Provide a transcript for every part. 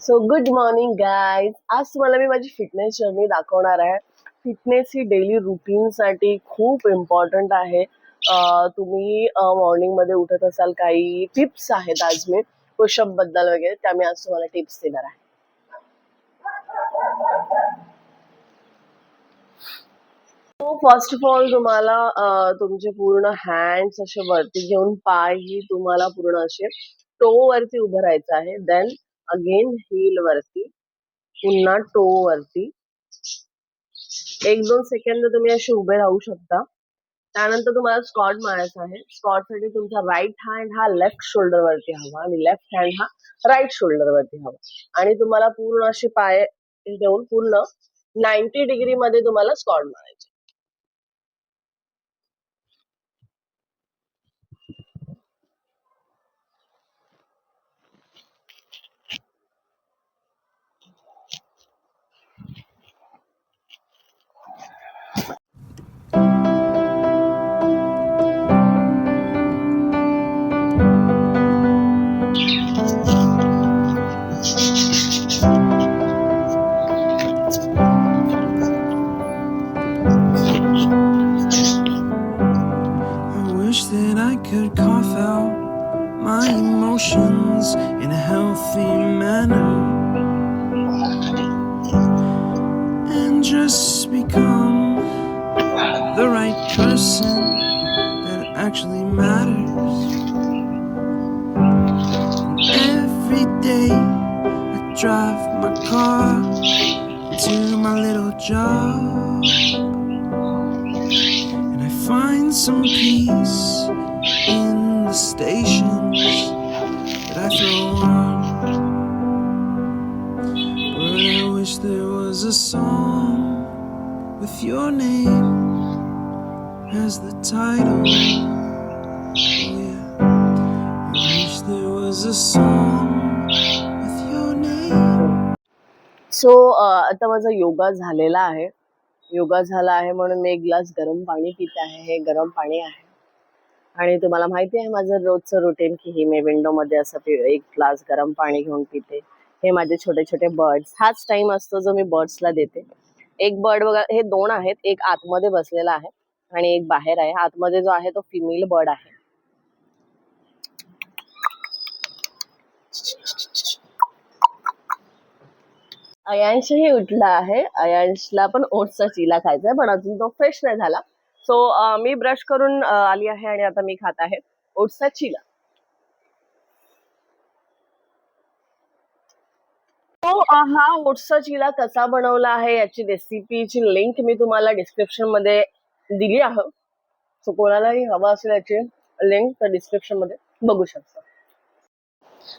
So good morning guys. आज तुम्हाला मी माझी फिटनेस जर्नी दाखवणार आहे. फिटनेस ही डेली रुटीनसाठी खूप इम्पॉर्टंट आहे. तुम्ही मॉर्निंगमध्ये उठत असाल, काही टिप्स आहेत आज मी पुशअप बद्दल वगैरे, त्या मी आज तुम्हाला टिप्स देणार आहे. सो फर्स्ट ऑफ ऑल तुम्हाला तुमचे पूर्ण हँड्स असे वरती घेऊन पाय ही तुम्हाला पूर्ण असे टो वरती उभं राहायचं आहे. देन अगेन हील वरती, पुन्हा टो वरती. 1-2 सेकंद तुम्ही असे उभे राहू शकता. त्यानंतर तुम्हाला स्क्वॉट मारायचा आहे. स्क्वॉट साठी तुमचा राईट हँड हा लेफ्ट शोल्डर वरती हवा आणि लेफ्ट हँड हा राईट शोल्डर वरती हवा. आणि तुम्हाला पूर्ण असे पाय ठेवून पूर्ण 90 डिग्री मध्ये तुम्हाला स्क्वॉट मारायचे. That I could cough out my emotions in a healthy manner and just become the right person that actually matters. Every day I drive my car to my little job and I find some peace in the stations that I throw on. But I wish there was a song with your name as the title. Oh yeah, I wish there was a song with your name. So आता माझा योगा झालेला आहे. योगा झाला आहे म्हणून मी 1 glass गरम पाणी पित आहे. हे गरम पाणी आहे आणि तुम्हाला माहिती आहे माझं रोजचं रुटीन की मी विंडोमध्ये असं 1 ग्लास गरम पाणी घेऊन पिते. हे माझे छोटे छोटे बर्ड्स, हाच टाइम असतो जो मी बर्ड्सला देते. एक बर्ड बघा, हे 2 आहेत. एक आतमध्ये बसलेला आहे आणि एक बाहेर आहे. आतमध्ये जो आहे तो फिमेल बर्ड आहे. अयांशही उठला आहे. अयांशला पण ओट्सचा चिला खायचा आहे, पण अजून तो फ्रेश नाही झाला. सो मी ब्रश करून आली आहे आणि आता मी खात आहे ओट्सचा चिला. तो हा ओट्सचा चिला कसा बनवला आहे याची रेसिपीची लिंक मी तुम्हाला डिस्क्रिप्शन मध्ये दिली आहे. सो कोणालाही हवा असेल याची लिंक तर डिस्क्रिप्शन मध्ये बघू शकता.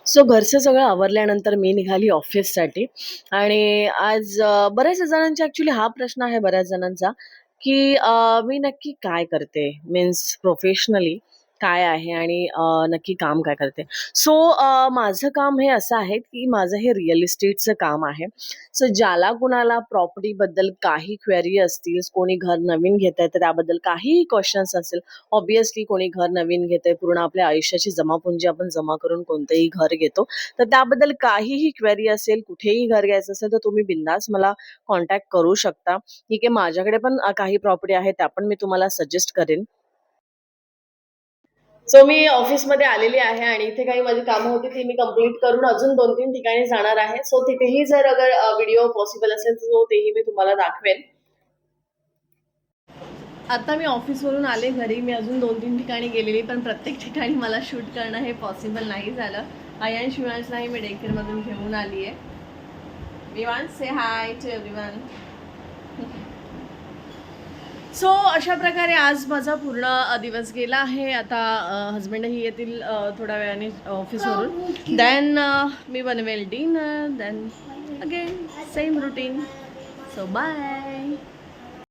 सो घरचं सगळं आवरल्यानंतर मी निघाली ऑफिससाठी. आणि आज बऱ्याच जणांचा ऍक्च्युली हा प्रश्न आहे बऱ्याच जणांचा की मी नक्की काय करते, मीन्स प्रोफेशनली काय आहे आणि नक्की काम काय करते. सो माझं काम हे असं आहे की माझं हे रिअल इस्टेटचं काम आहे. सो ज्याला कुणाला प्रॉपर्टीबद्दल काही क्वेरी असतील, कोणी घर नवीन घेत आहे तर त्याबद्दल काहीही क्वेश्चन्स असेल, ऑब्विसली कोणी घर नवीन घेते, पूर्ण आपल्या आयुष्याची जमापुंजी आपण जमा करून कोणतंही घर घेतो, तर त्याबद्दल काहीही क्वेरी असेल, कुठेही घर घ्यायचं असेल तर तुम्ही बिंदास मला कॉन्टॅक्ट करू शकता. ठीक आहे, माझ्याकडे पण काही प्रॉपर्टी आहे, त्या पण मी तुम्हाला सजेस्ट करेन. सो मी ऑफिसमध्ये आलेली आहे आणि इथे काही माझी कामं होती ती मी कंप्लीट करून अजून 2-3 ठिकाणी जाणार आहे. सो तिथेही जर अगर व्हिडिओ पॉसिबल असेल तर तेही मी तुम्हाला दाखवेन. आता मी ऑफिसवरून आले घरी. मी अजून 2-3 ठिकाणी गेलेली, पण प्रत्येक ठिकाणी मला शूट करणं हे पॉसिबल नाही झालं. अयांश विवांशलाही मी डेकेअरमधून घेऊन आली आहे. विवांश, से हाय टू एव्हरीवन. सो अशा प्रकारे आज माझा पूर्ण दिवस गेला आहे. आता हजबंडही येतील थोड्या वेळाने ऑफिसवरून. देन मी बनवेल dinner. Then again same routine. So bye.